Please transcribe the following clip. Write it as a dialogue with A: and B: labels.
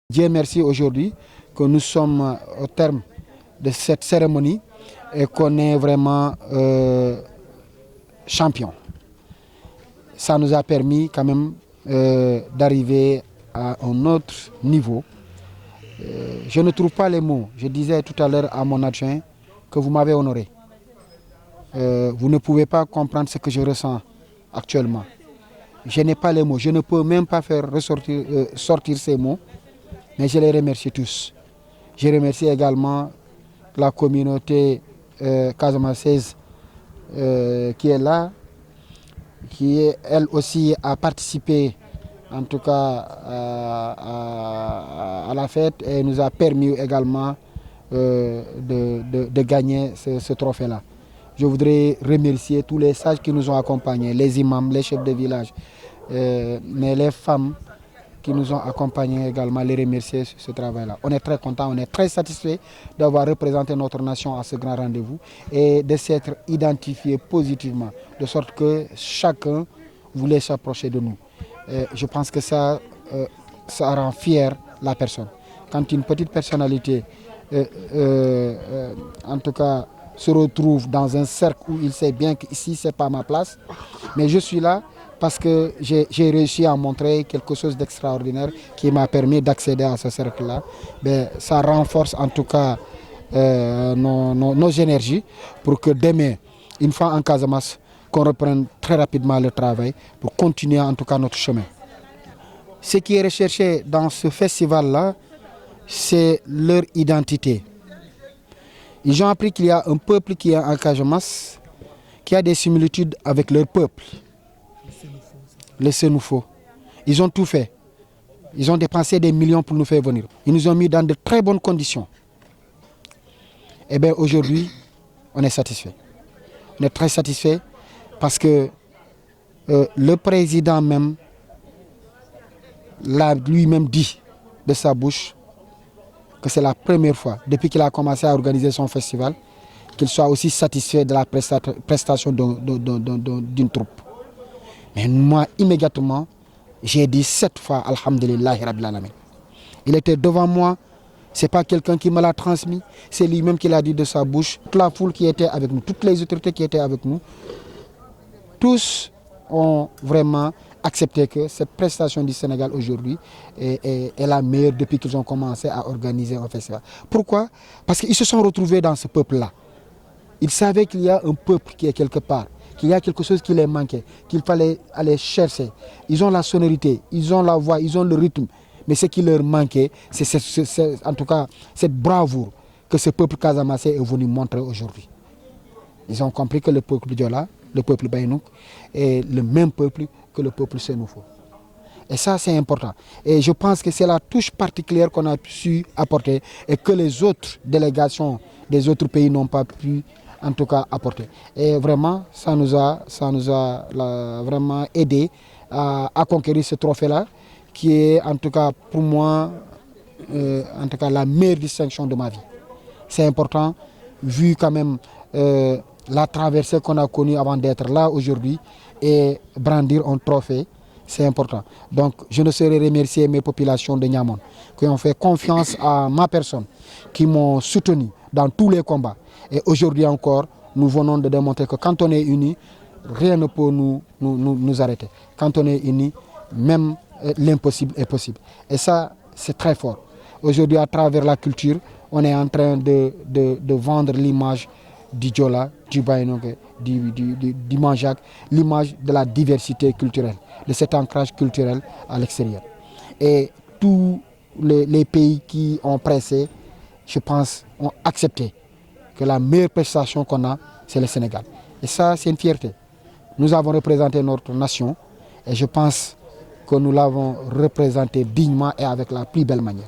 A: Dieu merci aujourd'hui que nous sommes au terme de cette cérémonie et qu'on est vraiment champion. Ça nous a permis quand même d'arriver à un autre niveau. Je ne trouve pas les mots. Je disais tout à l'heure à mon adjoint que vous m'avez honoré. Vous ne pouvez pas comprendre ce que je ressens actuellement. Je n'ai pas les mots. Je ne peux même pas faire sortir ces mots. Mais je les remercie tous. Je remercie également la communauté casamançaise qui est là, qui elle aussi a participé en tout cas à la fête et nous a permis également de gagner ce trophée-là. Je voudrais remercier tous les sages qui nous ont accompagnés, les imams, les chefs de village, mais les femmes qui nous ont accompagnés également, les remercier sur ce travail-là. On est très contents, on est très satisfaits d'avoir représenté notre nation à ce grand rendez-vous et de s'être identifié positivement, de sorte que chacun voulait s'approcher de nous. Et je pense que ça rend fier la personne. Quand une petite personnalité, en tout cas, se retrouve dans un cercle où il sait bien qu'ici, ce n'est pas ma place, mais je suis là parce que j'ai réussi à montrer quelque chose d'extraordinaire qui m'a permis d'accéder à ce cercle-là. Ça renforce en tout cas nos énergies pour que demain, une fois en Casamance, qu'on reprenne très rapidement le travail pour continuer en tout cas notre chemin. Ce qui est recherché dans ce festival-là, c'est leur identité. Ils ont appris qu'il y a un peuple qui est en Casamance, qui a des similitudes avec leur peuple. Les Sénoufo. Ils ont tout fait. Ils ont dépensé des millions pour nous faire venir. Ils nous ont mis dans de très bonnes conditions. Et bien aujourd'hui, on est satisfait. On est très satisfait parce que le président même l'a lui-même dit de sa bouche que c'est la première fois depuis qu'il a commencé à organiser son festival qu'il soit aussi satisfait de la prestation d'une troupe. Mais moi, immédiatement, j'ai dit 7 fois Alhamdulillahi Rabbil Alamin. Il était devant moi, ce n'est pas quelqu'un qui me l'a transmis, c'est lui-même qui l'a dit de sa bouche. Toute la foule qui était avec nous, toutes les autorités qui étaient avec nous, tous ont vraiment accepté que cette prestation du Sénégal aujourd'hui est la meilleure depuis qu'ils ont commencé à organiser un festival. Pourquoi? Parce qu'ils se sont retrouvés dans ce peuple-là. Ils savaient qu'il y a un peuple qui est quelque part, qu'il y a quelque chose qui les manquait, qu'il fallait aller chercher. Ils ont la sonorité, ils ont la voix, ils ont le rythme. Mais ce qui leur manquait, c'est en tout cas cette bravoure que ce peuple casamançais est venu montrer aujourd'hui. Ils ont compris que le peuple Diola, le peuple Baïnouk, est le même peuple que le peuple Sénoufo. Et ça, c'est important. Et je pense que c'est la touche particulière qu'on a su apporter et que les autres délégations des autres pays n'ont pas pu en tout cas apporter. Et vraiment, ça nous a vraiment aidé à conquérir ce trophée-là, qui est en tout cas pour moi, en tout cas la meilleure distinction de ma vie. C'est important, vu quand même la traversée qu'on a connue avant d'être là aujourd'hui et brandir un trophée, c'est important. Donc je ne saurais remercier mes populations de Niamone qui ont fait confiance à ma personne, qui m'ont soutenu dans tous les combats. Et aujourd'hui encore, nous venons de démontrer que quand on est unis, rien ne peut nous arrêter. Quand on est unis, même l'impossible est possible. Et ça, c'est très fort. Aujourd'hui, à travers la culture, on est en train de vendre l'image du Diola, du Baïnogue, du Manjac, l'image de la diversité culturelle, de cet ancrage culturel à l'extérieur. Et tous les pays qui ont pressé, je pense, ont accepté que la meilleure prestation qu'on a, c'est le Sénégal. Et ça, c'est une fierté. Nous avons représenté notre nation et je pense que nous l'avons représenté dignement et avec la plus belle manière.